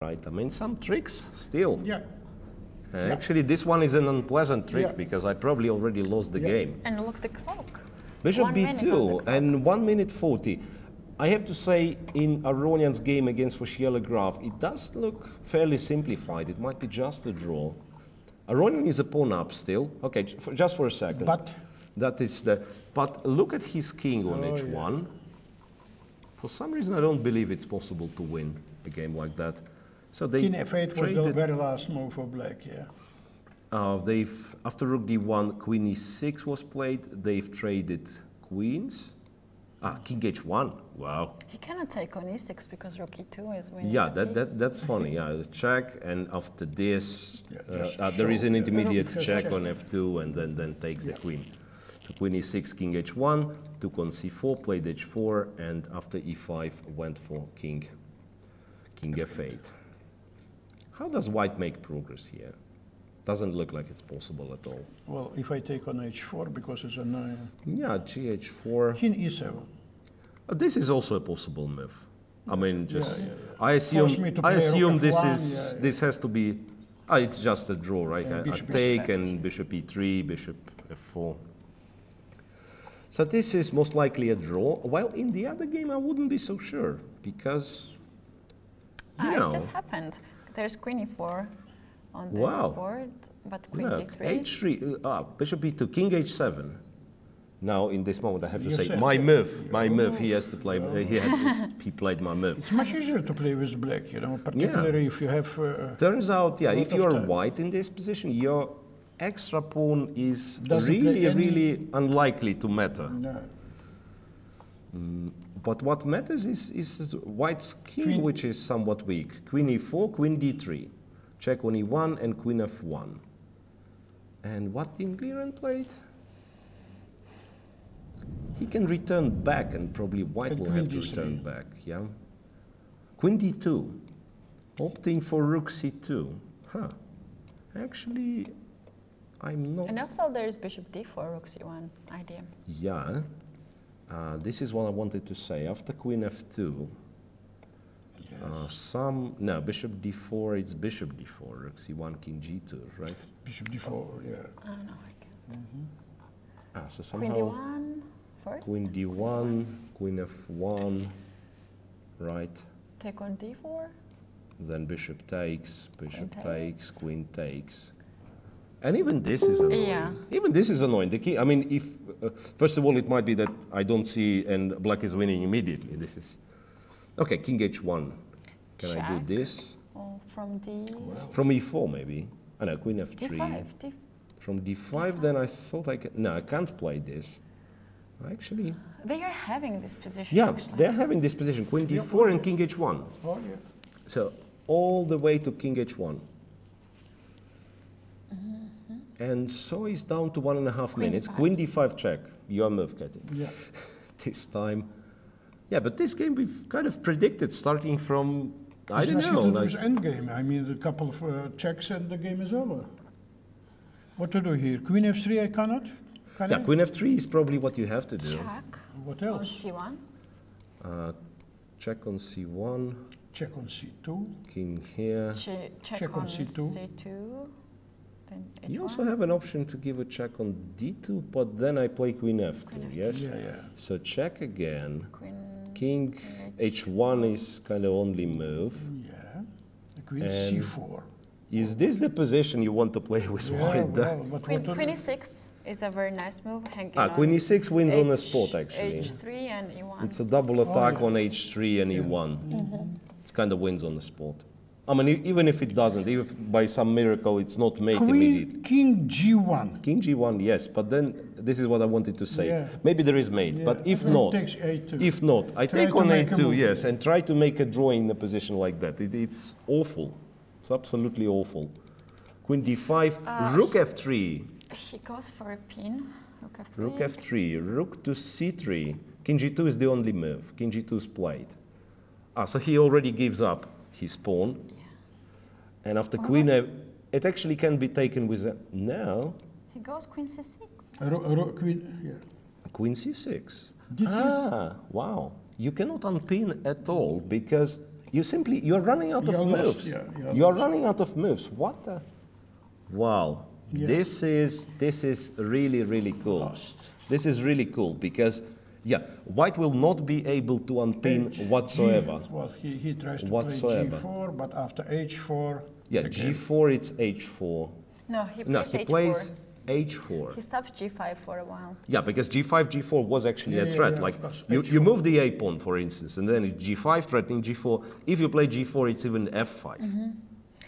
Right, I mean, some tricks still. Yeah. Actually, this one is an unpleasant trick because I probably already lost the game. And look the clock. Bishop 1 minute on the b2 clock. and 1 minute 40. I have to say, in Aronian's game against Washiela Graf, it does look fairly simplified. It might be just a draw. Aronian is a pawn up still. Okay, just for a second. But that is the. But look at his king on h1. For some reason, I don't believe it's possible to win a game like that. So they King f8 was the very last move for black, they've, after rook d1, queen e6 was played. They've traded queens. King h1. Wow. He cannot take on e6 because rook e2 is winning. Yeah, the piece. that's funny. Yeah, check, and after this, there is an intermediate check on f2, and then takes the queen. So queen e6, king h1, took on c4, played h4, and after e5 went for king f8. How does white make progress here? Doesn't look like it's possible at all. Well, if I take on h4 because it's a yeah, gh4. king e7. This is also a possible move. I mean, just I Force assume me to this play rook is f1, this has to be. It's just a draw, right? And I bishop take is and bishop e3, bishop f4. So this is most likely a draw. While in the other game, I wouldn't be so sure because It just happened. There's queen e4 on the board, but queen d3. h3, bishop e2, king h7. Now, in this moment, I have to say, said my move, he has to play, he played my move. It's much easier to play with black, you know, particularly if you have... Turns out, if you're white in this position, your extra pawn is really unlikely to matter. No. But what matters is white's king, which is somewhat weak. Queen e4, queen d3, check on e1, and queen f1. And what Ding Liren played? He can return back, and probably white will have to return back, yeah? Queen d2, opting for rook c2. Huh. Actually, I'm not... And also there's bishop d4, rook c1 idea. Yeah. This is what I wanted to say. After queen f2, no, bishop d4, it's bishop d4, rook c1, king g2, right? Bishop d4, yeah. Oh, no, I can't. So somehow... Queen d1 first? Queen d1, queen f1, right? Take on d4? Then bishop takes, queen takes. And even this is annoying. Yeah. Even this is annoying. The key, I mean, if first of all, it might be that I don't see and black is winning immediately. This is okay. King h1. Can I do this? Oh, from d. From e4 maybe. I know queen f3. d5. From d5, then I thought I can. No, I can't play this. Actually. They are having this position. Yeah, actually. they're having this position. Queen d4 and king h1. Oh yeah. So all the way to king h1. And so he's down to 1.5 minutes. Queen d5 check. Your move, Katy. Yeah. This time. Yeah, but this game we've kind of predicted starting from, I don't know. Like endgame. I mean, a couple of checks and the game is over. What to do here? Queen f3 I cannot? Queen f3 is probably what you have to do. Check. What else? On c1. Check on c1. Check on c2. King here. Check on c2. You also have an option to give a check on d2, but then I play queen f2, yes? Yeah, yeah. So check again. King h1 is kind of only move. Yeah. Queen c4. Is this the position you want to play with white? Well, queen e6 is a very nice move. Queen e6 wins on the spot, actually. h3 and e1. It's a double attack on h3 and e1. It kind of wins on the spot. I mean, even if it doesn't, if by some miracle it's not made immediately. King g1. King g1, yes, but then this is what I wanted to say. Yeah. Maybe there is mate, but if not, I take on a2, yes, and try to make a draw in a position like that. It's awful. It's absolutely awful. Queen d5, rook f3. He goes for a pin. Rook f3. Rook f3, rook to c3. King g2 is the only move. King g2 is played. So he already gives up his pawn. Yeah. And after queen, it actually can be taken with a... Now... He goes queen c6. Queen c6. Wow. You cannot unpin at all because you're running out of moves. You're running out of moves. What the? Wow. Yeah. This is really cool. Lost. This is really cool because, yeah, white will not be able to unpin whatsoever. Well, he tries to play G4, but after H4... Yeah, G4, it's H4. No, he plays H4. He stops G5 for a while. Yeah, because G5, G4 was actually a threat. Like, you move the A pawn, for instance, and then it's G5 threatening G4. If you play G4, it's even F5.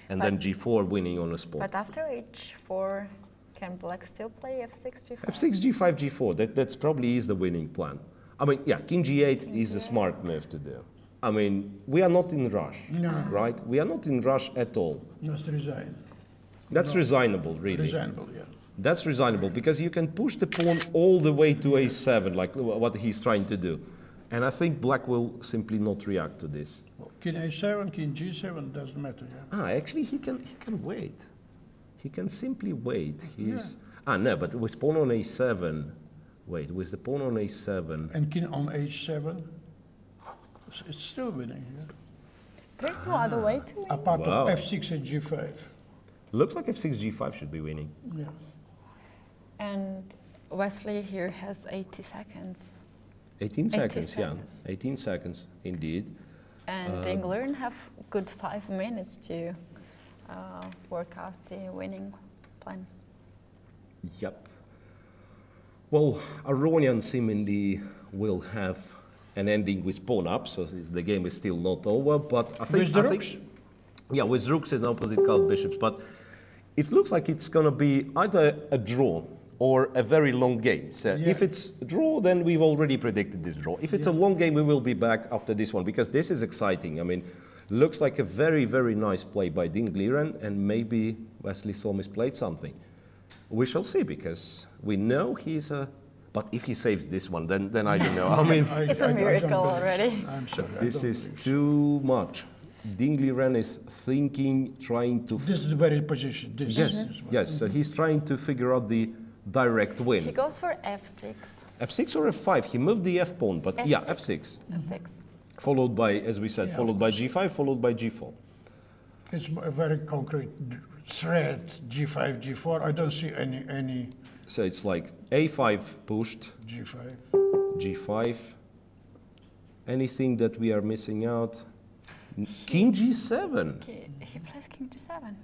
And then G4 winning on a spot. But after H4, can black still play F6, G5? F6, G5, G4, that's probably is the winning plan. I mean, yeah, King G8 is the smart move to do. I mean, we are not in rush, right? We are not in rush at all. That's resign. That's resignable, really. Resignable, yeah. That's resignable, because you can push the pawn all the way to A7, like what he's trying to do. And I think black will simply not react to this. Well, King A7, King G7, doesn't matter, yeah. Actually, he can wait. He can simply wait. No, but with pawn on A7, wait, with the pawn on A7. And king on H7, it's still winning, yeah. There's no other way to win. Apart of F6 and G5. Looks like F6, G5 should be winning. Yeah. And Wesley here has 80 seconds. 18 seconds, yeah. 18 seconds, indeed. And Ding Liren have good 5 minutes to work out the winning plan. Yep. Well, Aronian seemingly will have an ending with pawn up, so the game is still not over. But I think, with rooks and opposite colored bishops. But it looks like it's going to be either a draw or a very long game. So if it's a draw, then we've already predicted this draw. If it's a long game, we will be back after this one, because this is exciting. I mean, looks like a very nice play by Ding Liren, and maybe Wesley SO misplayed something. We shall see, because we know he's a... But if he saves this one, then I don't know. I mean, it's a miracle already. I'm sorry. This is too much. Ding Liren is thinking, trying to... This is the very position. Yes. So he's trying to figure out the direct win. He goes for F6. F6 or F5? He moved the F pawn, but F6. F6. F6. Followed by, as we said, followed by G5, followed by G4. It's a very concrete threat, G5, G4. I don't see any... So it's like A5 pushed. G5. G5. Anything that we are missing out? King G7. He plays King G7.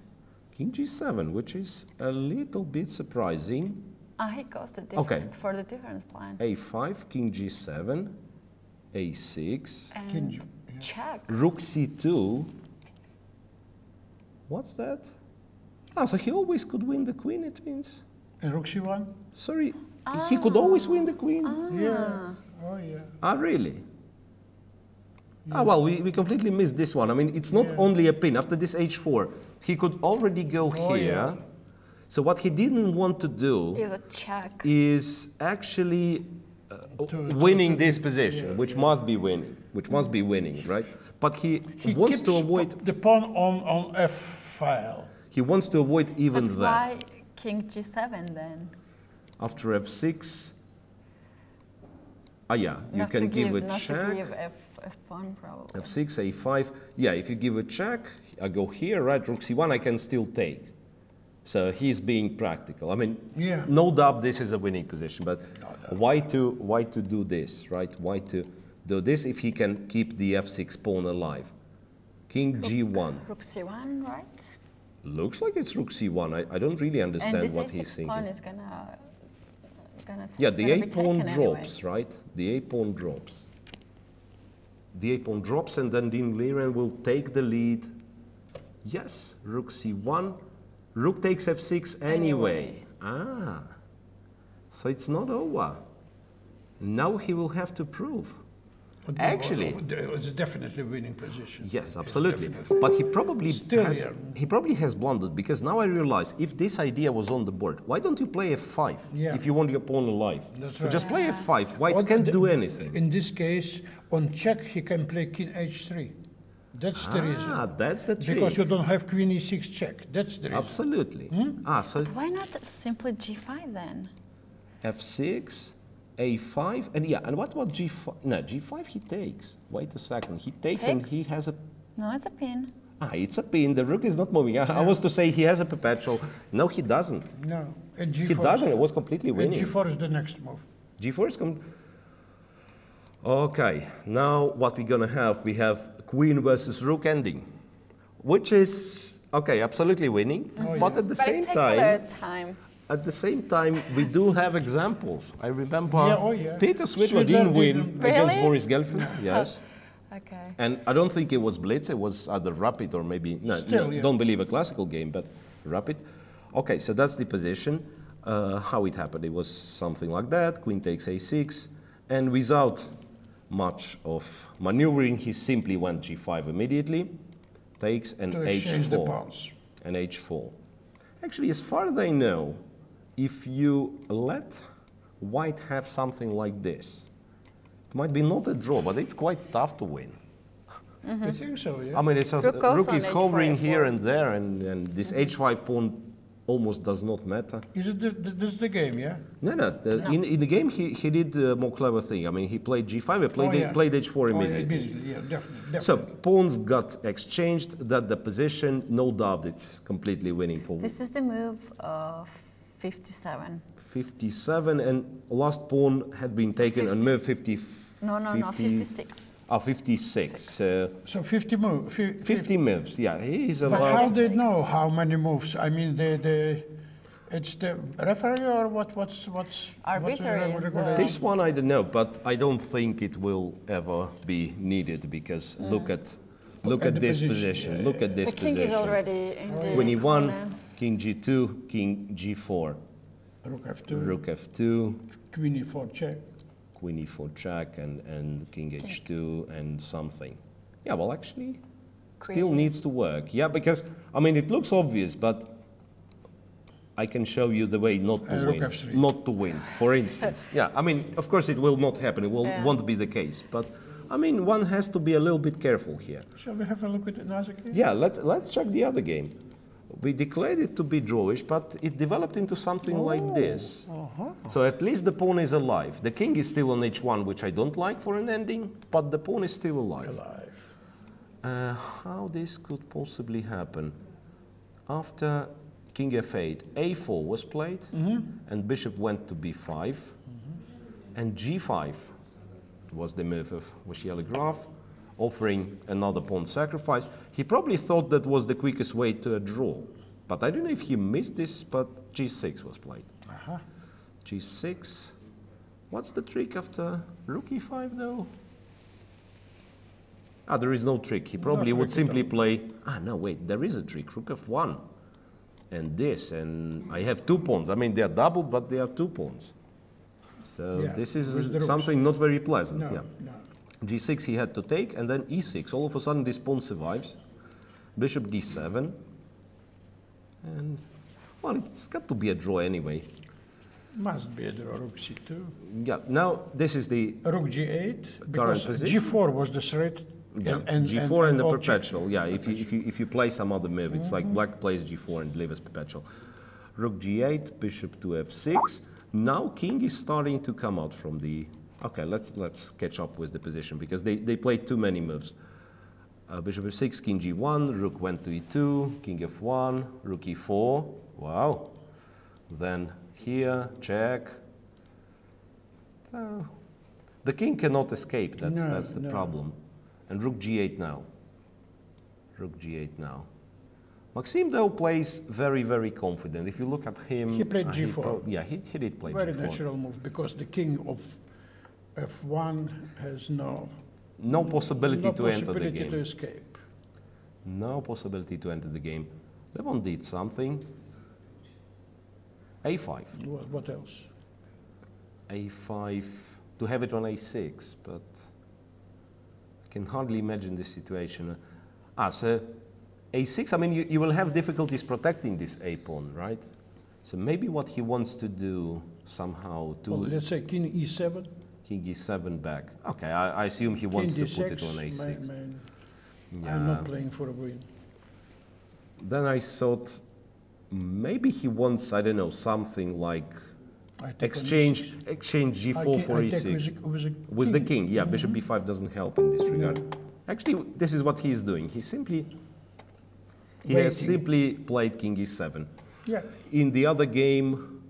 King G7, which is a little bit surprising. He goes to different, for the different plan. A5, King G7, A6. And check. Rook C2. What's that? So he always could win the queen, it means. And Rook C1? Sorry, he could always win the queen? Yeah. Oh, yeah. Really? Well, we completely missed this one. I mean, it's not only a pin. After this H4, he could already go here. Yeah. So what he didn't want to do is a check. Is actually winning this position, which must be winning, right? But he wants to avoid the pawn on F file. He wants to avoid even that. Why King G7 then? After F6, you can give a check. Not to give F pawn probably. F6, A5. Yeah, if you give a check, I go here, right? Rook C1, I can still take. So he's being practical. I mean, no doubt this is a winning position, but why to do this, right? Why to do this if he can keep the F6 pawn alive? King G1. Rook C1, right? Looks like it's Rook C1. I don't really understand what he's thinking. And this A pawn is gonna the A pawn drops, right? The A pawn drops. The A pawn drops, and then Ding Liren will take the lead. Yes, Rook C1. Rook takes F6 anyway. So it's not over. Now he will have to prove. Actually, it's definitely a winning position. Yes, absolutely. But he probably has blundered, because now I realize if this idea was on the board, why don't you play F5 if you want your pawn alive? That's right. Just play F5. White can't do anything. In this case, on check, he can play King H3. That's the reason. That's the trick. Because you don't have Queen E6 check. That's the reason. Absolutely. So why not simply G5 then? F6. A5, and and what about G5? No, G5 he takes. Wait a second, he takes and he has a No, it's a pin. Ah, it's a pin. The rook is not moving. I was to say he has a perpetual. No, he doesn't. No, and G4. He doesn't. It was completely winning. And G4 is the next move. G4 is Okay, now what we're gonna have, we have queen versus rook ending, which is, okay, absolutely winning, but at the same time, at the same time, we do have examples. I remember Peter Swidler didn't win against Boris Gelfand. Yes. Okay. And I don't think it was blitz, it was either rapid or maybe, don't believe a classical game, but rapid. Okay, so that's the position. How it happened, it was something like that, queen takes a6, and without much of maneuvering, he simply went g5 immediately, takes an h4, and h4. Actually, as far as I know, if you let white have something like this, it might be not a draw, but it's quite tough to win. Mm-hmm. I think so, yeah. I mean, it's rook is hovering here and there, and this h5 pawn almost does not matter. Is it this the game, yeah? No. In the game, he did a more clever thing. I mean, he played g5, he played h4 immediately. Yeah, definitely. So pawns got exchanged, that the position, no doubt it's completely winning for. This is the move of 57. 57, and last pawn had been taken on move 50. No, 56. Oh, 56. So 50 moves. 50 moves, yeah. He's but how they know how many moves? I mean, it's the referee or what's arbitrary? This one I don't know, but I don't think it will ever be needed because look at this position. Yeah. Look at this position. The king is already in the Queen e1, king g2, king g4. Rook f2. Rook f2. Queen e4 check. Queen e4 check and king h2 and something. Yeah, well, actually, still needs to work. Yeah, because, I mean, it looks obvious, but I can show you the way not to win. F3. Not to win, for instance. Yeah, I mean, of course, it will not happen. It won't be the case. But, I mean, one has to be a little bit careful here. Shall we have a look at another game? Yeah, let's check the other game. We declared it to be drawish, but it developed into something like this. So at least the pawn is alive. The king is still on h1, which I don't like for an ending, but the pawn is still alive. How this could possibly happen? After king f8, a4 was played, and bishop went to b5, and g5 was the move of Wassily Graf, offering another pawn sacrifice. He probably thought that was the quickest way to a draw. But I don't know if he missed this, but g6 was played. G6. What's the trick after rook e5, though? Ah, there is no trick. He probably would simply play... Ah, no, wait, there is a trick. Rook f1. And this, and I have 2 pawns. I mean, they are doubled, but they are 2 pawns. So this is something not very pleasant. No. G6 he had to take, and then e6. All of a sudden, this pawn survives. Bishop d7. And, well, it's got to be a draw anyway. Must be a draw, rook c2. Yeah, now this is the rook g8, current position. g4 was the threat. Yeah, and g4 and the perpetual. Yeah, if you play some other move, it's like black plays g4 and leaves perpetual. Rook g8, bishop to f6. Now king is starting to come out from the... Okay, let's catch up with the position because they played too many moves. Bishop f6, king g1, rook went to e2, king f1, rook e4. Wow. Then here, check. So the king cannot escape. That's the problem. And rook g8 now. Rook g8 now. Maxime, though, plays very, very confident. If you look at him... He played g4. He did play very g4. Very natural move, because the king of f1 has no possibility to enter the game. To escape. No possibility to enter the game. Levon did something. a5. What else? a5, to have it on a6, but I can hardly imagine this situation. So a6, I mean, you will have difficulties protecting this a pawn, right? So maybe what he wants to do somehow to... Well, let's say king e7. King e7 back. Okay, I assume he wants to put it on a6. I'm not playing for a win. Then I thought maybe he wants, I don't know, something like exchange g4 for e6. With the king, yeah, bishop b5 doesn't help in this regard. Actually, this is what he's doing. He has simply played king e7. Yeah. In the other game,